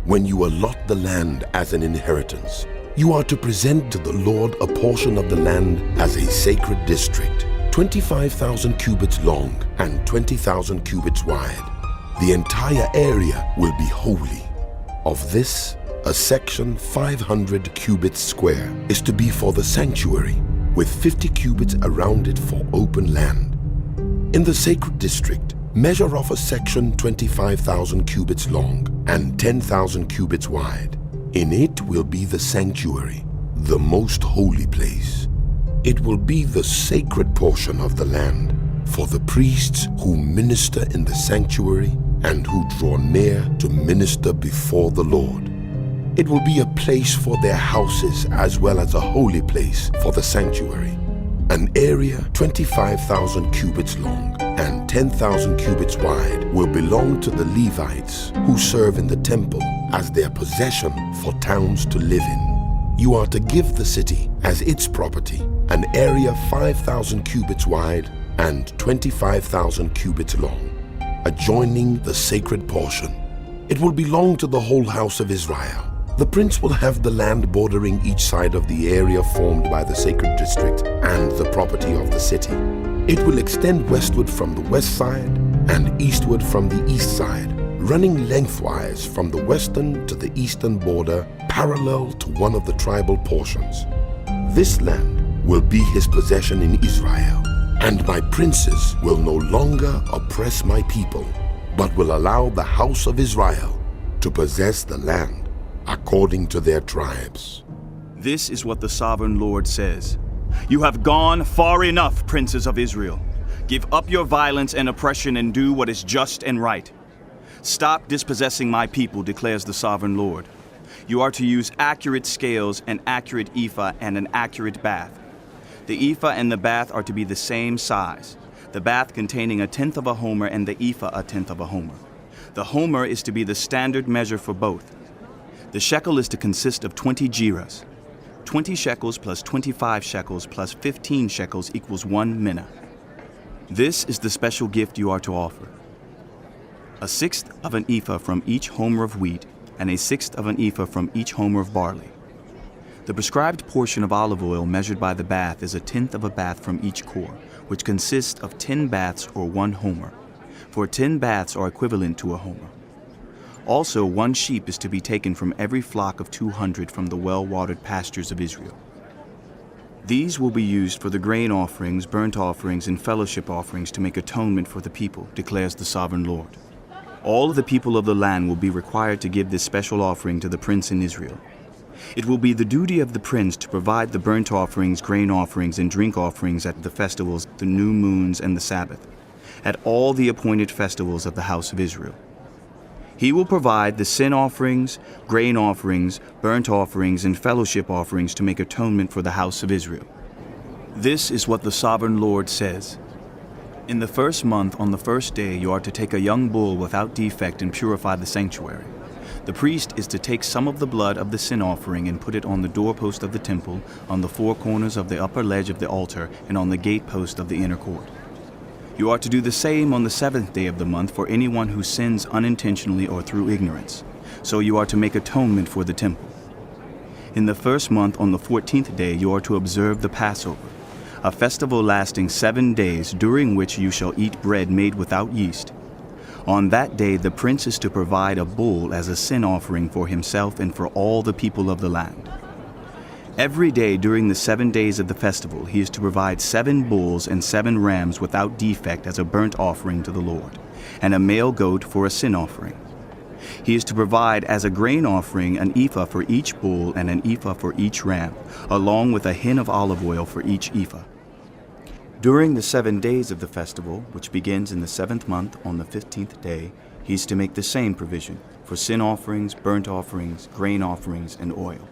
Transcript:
when you allot the land as an inheritance, you are to present to the Lord a portion of the land as a sacred district, 25,000 cubits long and 20,000 cubits wide. The entire area will be holy. Of this, a section 500 cubits square is to be for the sanctuary, with 50 cubits around it for open land. In the sacred district, measure off a section 25,000 cubits long and 10,000 cubits wide. In it will be the sanctuary, the most holy place. It will be the sacred portion of the land for the priests who minister in the sanctuary and who draw near to minister before the Lord. It will be a place for their houses as well as a holy place for the sanctuary. An area 25,000 cubits long and 10,000 cubits wide will belong to the Levites who serve in the temple as their possession for towns to live in. You are to give the city as its property an area 5,000 cubits wide and 25,000 cubits long, adjoining the sacred portion. It will belong to the whole house of Israel. The prince will have the land bordering each side of the area formed by the sacred district and the property of the city. It will extend westward from the west side and eastward from the east side, running lengthwise from the western to the eastern border, parallel to one of the tribal portions. This land will be his possession in Israel, and my princes will no longer oppress my people, but will allow the house of Israel to possess the land according to their tribes. This is what the sovereign Lord says. You have gone far enough, princes of Israel. Give up your violence and oppression and do what is just and right. Stop dispossessing my people, declares the sovereign Lord. You are to use accurate scales, an accurate ephah, and an accurate bath. The ephah and the bath are to be the same size, the bath containing 1/10 of a homer and the ephah 1/10 of a homer. The homer is to be the standard measure for both. The shekel is to consist of 20 gerahs. 20 shekels plus 25 shekels plus 15 shekels equals 1 mina. This is the special gift you are to offer: 1/6 of an ephah from each homer of wheat and 1/6 of an ephah from each homer of barley. The prescribed portion of olive oil measured by the bath is 1/10 of a bath from each core, which consists of 10 baths or 1 homer, for 10 baths are equivalent to a homer. Also, 1 sheep is to be taken from every flock of 200 from the well-watered pastures of Israel. These will be used for the grain offerings, burnt offerings, and fellowship offerings to make atonement for the people, declares the sovereign Lord. All of the people of the land will be required to give this special offering to the prince in Israel. It will be the duty of the prince to provide the burnt offerings, grain offerings, and drink offerings at the festivals, the new moons, and the Sabbath, at all the appointed festivals of the house of Israel. He will provide the sin offerings, grain offerings, burnt offerings, and fellowship offerings to make atonement for the house of Israel. This is what the sovereign Lord says. In the first month, on the first day, you are to take a young bull without defect and purify the sanctuary. The priest is to take some of the blood of the sin offering and put it on the doorpost of the temple, on the 4 corners of the upper ledge of the altar, and on the gatepost of the inner court. You are to do the same on the 7th day of the month for anyone who sins unintentionally or through ignorance. So you are to make atonement for the temple. In the first month, on the 14th day, you are to observe the Passover, a festival lasting 7 days, during which you shall eat bread made without yeast. On that day, the prince is to provide a bull as a sin offering for himself and for all the people of the land. Every day during the 7 days of the festival, he is to provide 7 bulls and 7 rams without defect as a burnt offering to the Lord, and a male goat for a sin offering. He is to provide as a grain offering an ephah for each bull and an ephah for each ram, along with a hin of olive oil for each ephah. During the 7 days of the festival, which begins in the 7th month on the 15th day, he is to make the same provision for sin offerings, burnt offerings, grain offerings, and oil.